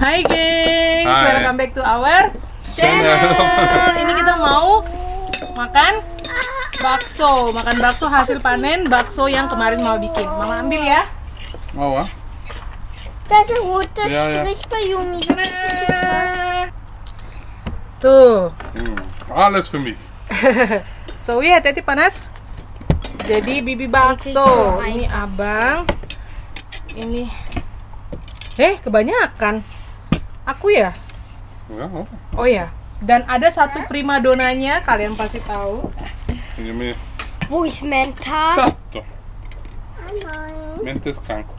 Hai gengs, Hai. welcome back to our channel. Ini kita mau makan bakso. Makan bakso hasil panen bakso yang kemarin mau bikin. Mama ambil ya. Mau ah? Da ist ein roter Ja, ja. Strich bei Juni. Tuh. Alles für mich. So ya, hati-hati panas. Jadi bibi bakso. Ini abang. Ini. Kebanyakan. Aku ya? Ja, oh. Oh ya. Dan ada satu primadonanya, kalian pasti tahu. Ini Wo ist Menta? Tato. Mente ist krank.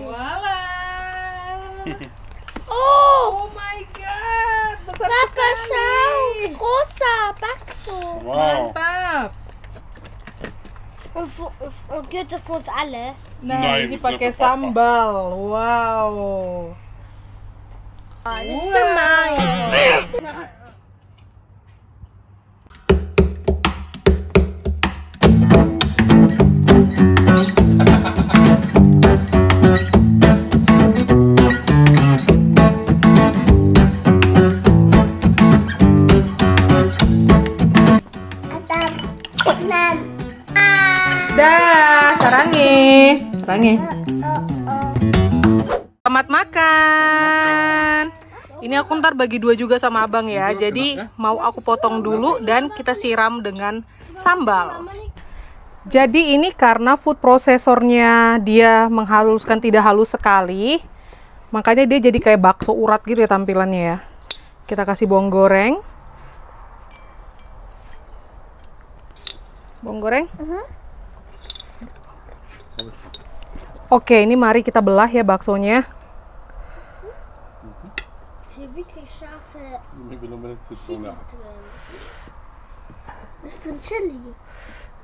Wala. Oh, Oh my god. Besar Papa, schau. sekali. Großer Baxo. Wow. Mantap. Und gilt das für uns alle? Nah, Nein, ini itu pakai untuk Papa. sambal. Wow. Das ist gemein. Dah, sarangi. Sarangi. Selamat makan. Ini aku ntar bagi dua juga sama abang ya. Jadi mau aku potong dulu dan kita siram dengan sambal. Jadi ini karena food prosesornya dia menghaluskan tidak halus sekali, makanya dia jadi kayak bakso urat gitu ya tampilannya ya. Kita kasih bawang goreng. Bawang goreng. Oke, ini mari kita belah ya baksonya. Hier wirklich scharfe Ich will unbedingt Zitrone haben. drin. Ist so ein Chili.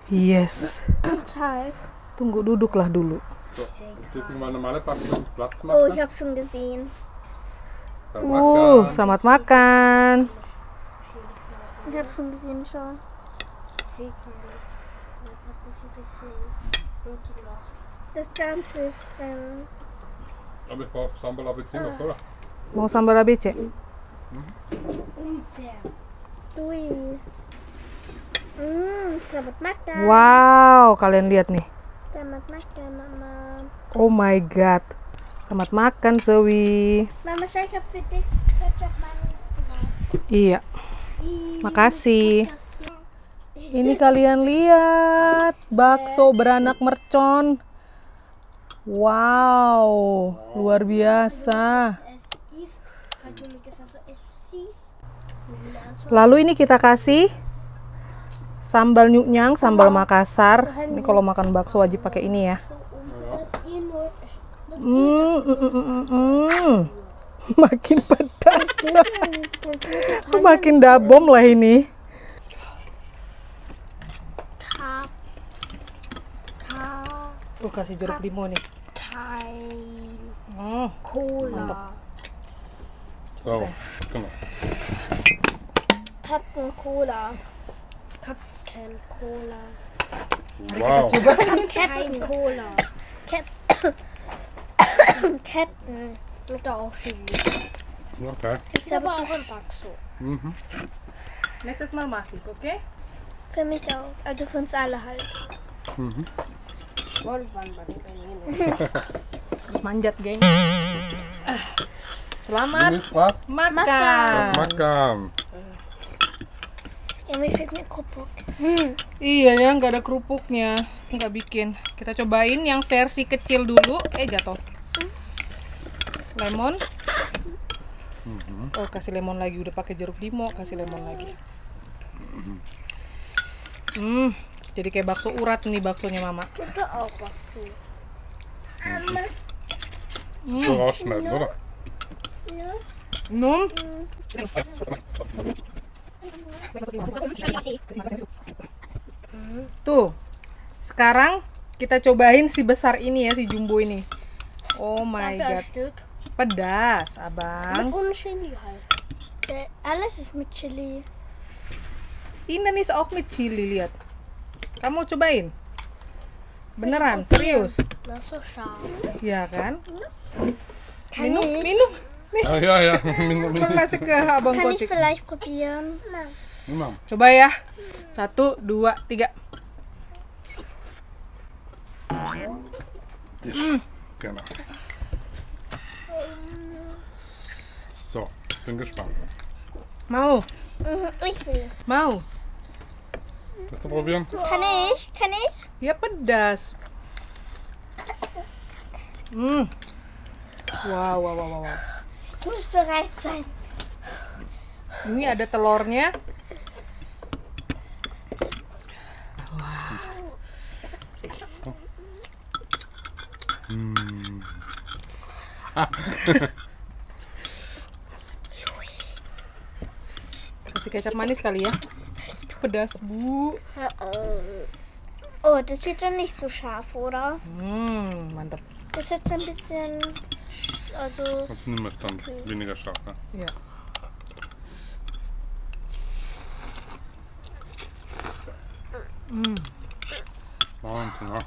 Yes. Teig. Tunggu, duduklah dulu. So, jetzt ist mal normale Packung Platz Oh, machen. ich habe schon gesehen. Dann makan. Selamat makan. Ich habe schon gesehen, schau. Das Ganze ist drin. Aber ich brauche Sambal Abizino, oder? Mau sambal ABC? Unfair. Dui. Selamat makan. Wow, kalian lihat nih. Selamat makan, Mama. Oh my god. Selamat makan, Zoe. Mama, schau, ich habe für dich Ketchup Mayonnaise gemacht. Iya, makasih. Ini kalian lihat, bakso beranak mercon. Wow, luar biasa. Lalu ini kita kasih sambal nyunyang, sambal Makassar. Ini kalau makan bakso wajib pakai ini ya. Makin pedas. Makin dabom lah ini. Tuh kasih jeruk limau nih. Cola. So, genau. Captain Cola. Captain Cola. Wow. Captain Cola. Captain. Mit der auch Chili. Okay. Ist aber auch ein Baxo. Mhm. Nächstes Mal mach ich, okay? Für mich auch. Also für uns alle halt. Terus manjat, geng. Selamat Ini was? makan. Makan. Ja, mir fehlt mir Krupuk. Iya ya, nggak ada kerupuknya, nggak bikin. Kita cobain yang versi kecil dulu. Jatuh. Lemon. Oh, kasih lemon lagi. Udah pakai jeruk limau, kasih lemon lagi. Jadi kayak bakso urat nih baksonya Mama. Bitte auch Baxo. So rausschneiden, oder? Ja. Nun, tuh. Sekarang kita cobain si besar ini ya, si jumbo ini. Oh my Dafür ein god. Stück. Pedas, Aber abang. ohne Chili halt. Alles ist mit Chili. Ini nih auch mit chili, lihat. Kamu cobain. Beneran, serius. Das ist so scharf. Ya kan? Kann Minum, ich, minum. Ah, ja, ja. Coba kasih ke abang kann ich Kocik. vielleicht probieren? Imam. Coba ya. 1, 2, 3. Genau. So, bin gespannt. Mau, Ich will. mau. Willst du probieren? Kann ich? Kann ich? Ya pedas. Wow, wow, wow, wow. Ich muss bereit sein. Ini ada telurnya. Kasih kecap manis kali ya. Pedas, Bu. Oh, das wird dann nicht so scharf, oder? Mantap. Das ist jetzt ein bisschen, also, Das nehmen wir dann weniger scharf. Ne? Ya. Wahnsinn, ja.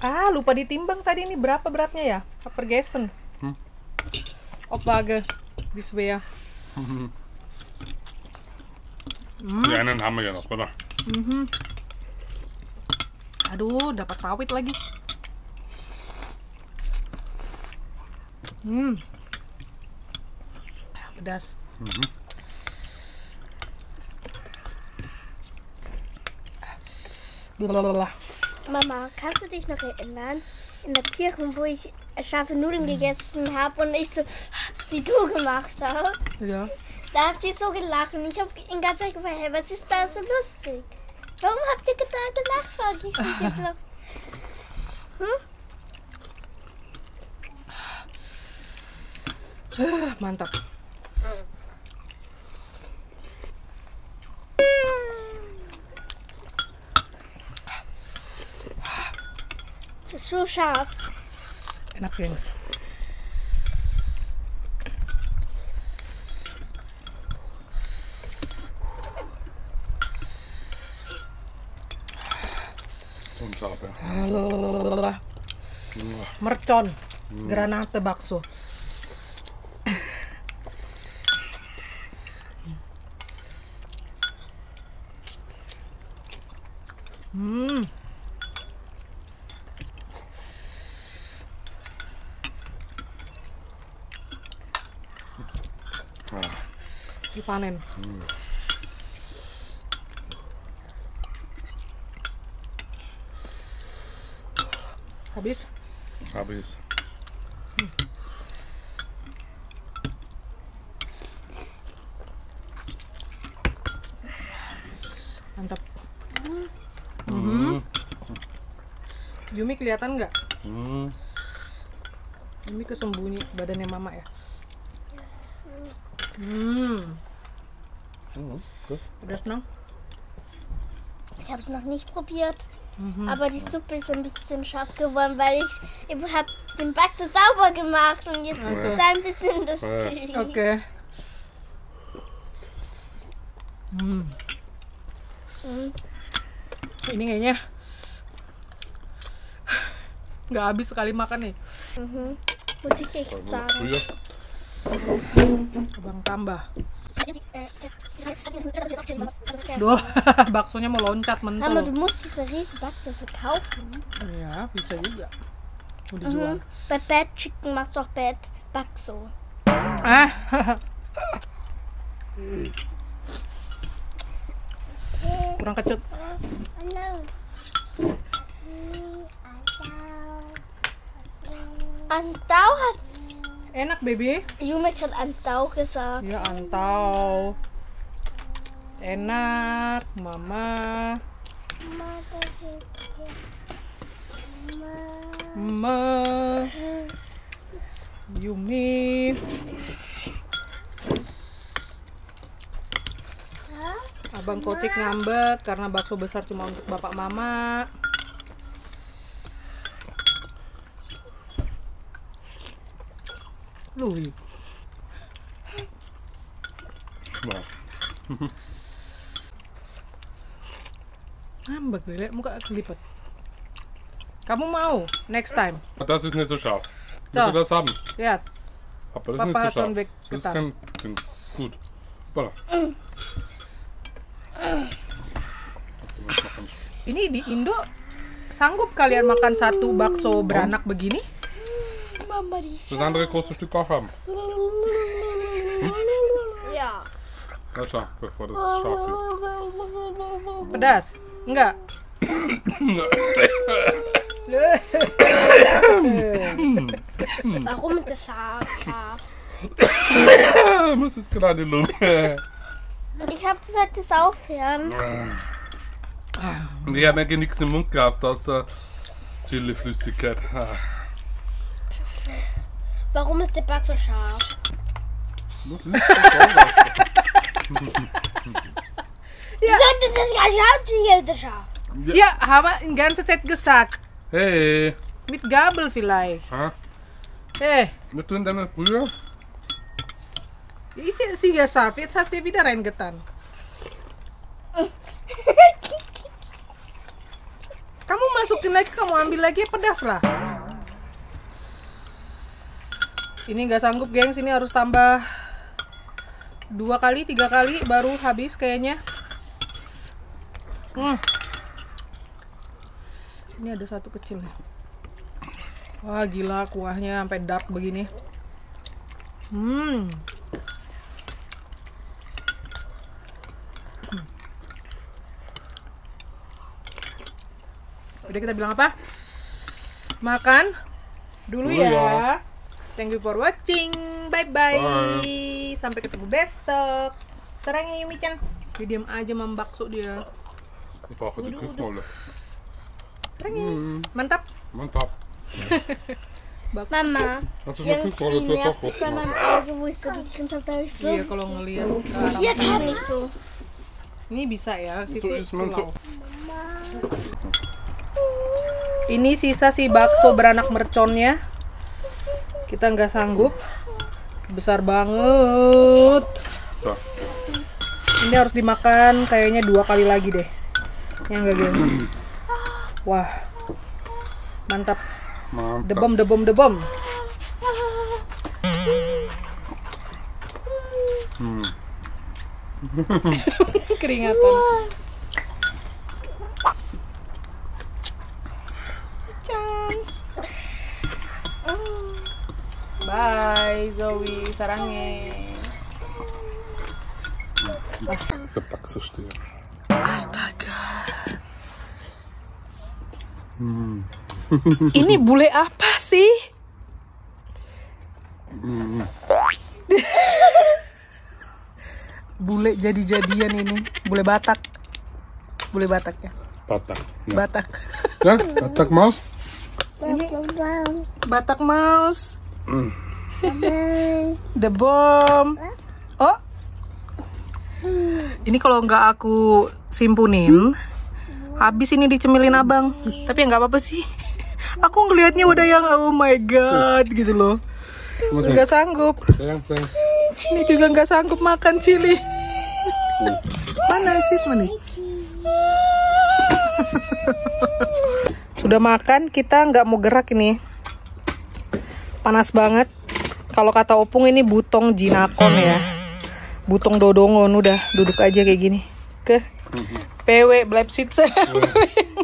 Ah, lupa ditimbang tadi ini berapa beratnya ya? Vergessen. Opwage. Bis wer. Die einen haben wir ja noch, oder? Aduh, dapat rawit lagi. Pedas. Blablabla. Mama, kannst du dich noch erinnern? In der Kirche, wo ich scharfe Nudeln gegessen habe und ich so, wie du gemacht hast. Ja. Da habt ihr so gelacht und ich habe ihn ganz Zeit gefragt, hey, was ist da so lustig? Warum habt ihr da gelacht? Frag ich mich jetzt noch. Mantap. Es ist so scharf. Enak, gengs. Schon scharf, ja. Mercon. Granate bakso. Si panen. Habis? Habis. Mantap. Yumi kelihatan nggak? Yumi kesembunyi badannya mama ya. Pedas nang? Ich habe es noch nicht probiert. Aber die Suppe ist ein bisschen scharf geworden, weil ich habe den Backte sauber gemacht und jetzt ist da ein bisschen das Chili. Oke. Ini kayaknya nggak habis sekali makan nih. Muss ich echt sagen. Früher. Abang tambah. Duh, baksonya mau loncat Aber mentul. du musst diese riesen Backte verkaufen. Ya, bisa juga. Mau dijual. Bei Bad Chicken macht's auch Bad Backso. Ah. Kurang kecut. Antau hat Enak, baby. Jumek hat Antau gesagt. Ya, antau. Enak, mama. Ma. Yumi. Abang Kocik ngambek karena bakso besar cuma untuk bapak mama. Lui. Ja. Ngambek deh, lihat muka kelipet. Kamu mau next time? Das ist nicht so scharf. So. Willst du das haben? Lihat. Aber das Papa hat ist nicht so schon scharf. Das ist weggetan. kein gut. Voilà. Ini di Indo sanggup kalian makan satu bakso beranak begini? Mama, die Das andere große Stück auch haben. Ja. Na schau, bevor das scharf wird. Pedas? Enggak. Warum ist das scharf? Muss es gerade Lunge. Ich hab gesagt, das aufhören. Und ich habe eigentlich nichts im Mund gehabt, außer Chili-Flüssigkeit. Warum ist der Back so scharf? Was ist das? Ja. Das ist gar scharf. Ja, haben wir die ganze Zeit gesagt. Hey! Mit Gabel vielleicht. Ha? Hey, Wir tun deine Brühe? ist ja sicher scharf. Jetzt hast du wieder reingetan. Kamu masukin lagi, kamu ambil lagi, pedas lah. Ini nggak sanggup, gengs. Ini harus tambah 2 kali, 3 kali baru habis kayaknya. Ini ada satu kecil ya. Wah gila, kuahnya sampai dark begini. Udah, kita bilang apa? Makan dulu Dulu ya. ya. Thank you for watching. Bye-bye. Bye. Sampai ketemu besok. Serang ya Yumi-chan. Dia diam aja membakso dia. Ich brauche die Küchenrolle. Serang ya. Mantap. Mantap. Mama, Hast du schon eine Küchenrolle? irgendwie Du hast auch nervt es bei meinem Auge, wo ich so gegrinst habe, da ich so. Iya kalau ngelihat ke arah Hier kann ich so. ini bisa ya. So ist man so. Ini sisa si bakso beranak merconnya. Kita nggak sanggup. Besar banget. So. Ini harus dimakan kayaknya 2 kali lagi deh. Ya nggak, gengs? Wah, mantap. Mantap. Debom. Keringatan. Cang. Bye Zoe, sarangnya. Der Baxo stehen. Astaga. Ini bule apa sih? Bule jadi-jadian ini. Bule Batak. Bule Batak ya. Batak. Ja. Batak. Ja, Batak Maus. Batak Mouse. The Bomb. Oh. Ini kalau nggak aku simpunin, habis ini dicemilin abang. Tapi ya nggak apa-apa sih. Aku ngelihatnya udah yang oh my god gitu loh. Nggak sanggup. Sayang. Ini juga nggak sanggup makan chili. Mana sih mana? Sudah makan, kita nggak mau gerak ini. Panas banget. Kalau kata Opung ini butong jinakon ya. Butong dodongon, udah duduk aja kayak gini. Ke PW bleib sitzen.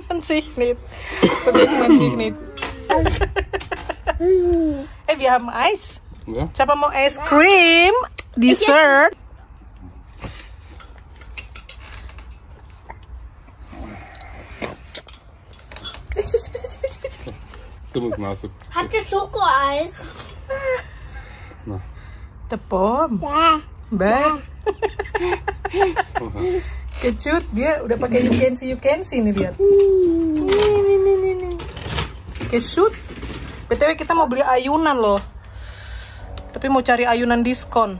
Man sich nicht. Bewegt man sich nicht. Wir haben Eis. Ja. Siapa mau es krim? Dessert. Dummes Nase. Habt ihr Schokoeis? Na. Tepom. Ja. Bah. Kecut, dia udah pakai you can see nih, lihat. Nih. Kecut. BTW kita mau beli ayunan loh. Tapi mau cari ayunan diskon.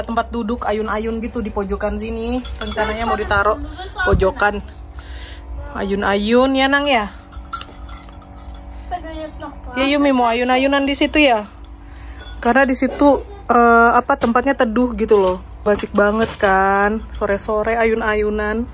Tempat duduk ayun-ayun gitu di pojokan sini. Rencananya mau ditaruh pojokan. Ayun-ayun ya, Nang ya? Ya Yumi mau ayun-ayunan di situ ya. Karena di situ tempatnya teduh gitu loh. Basik banget kan, sore-sore ayun-ayunan.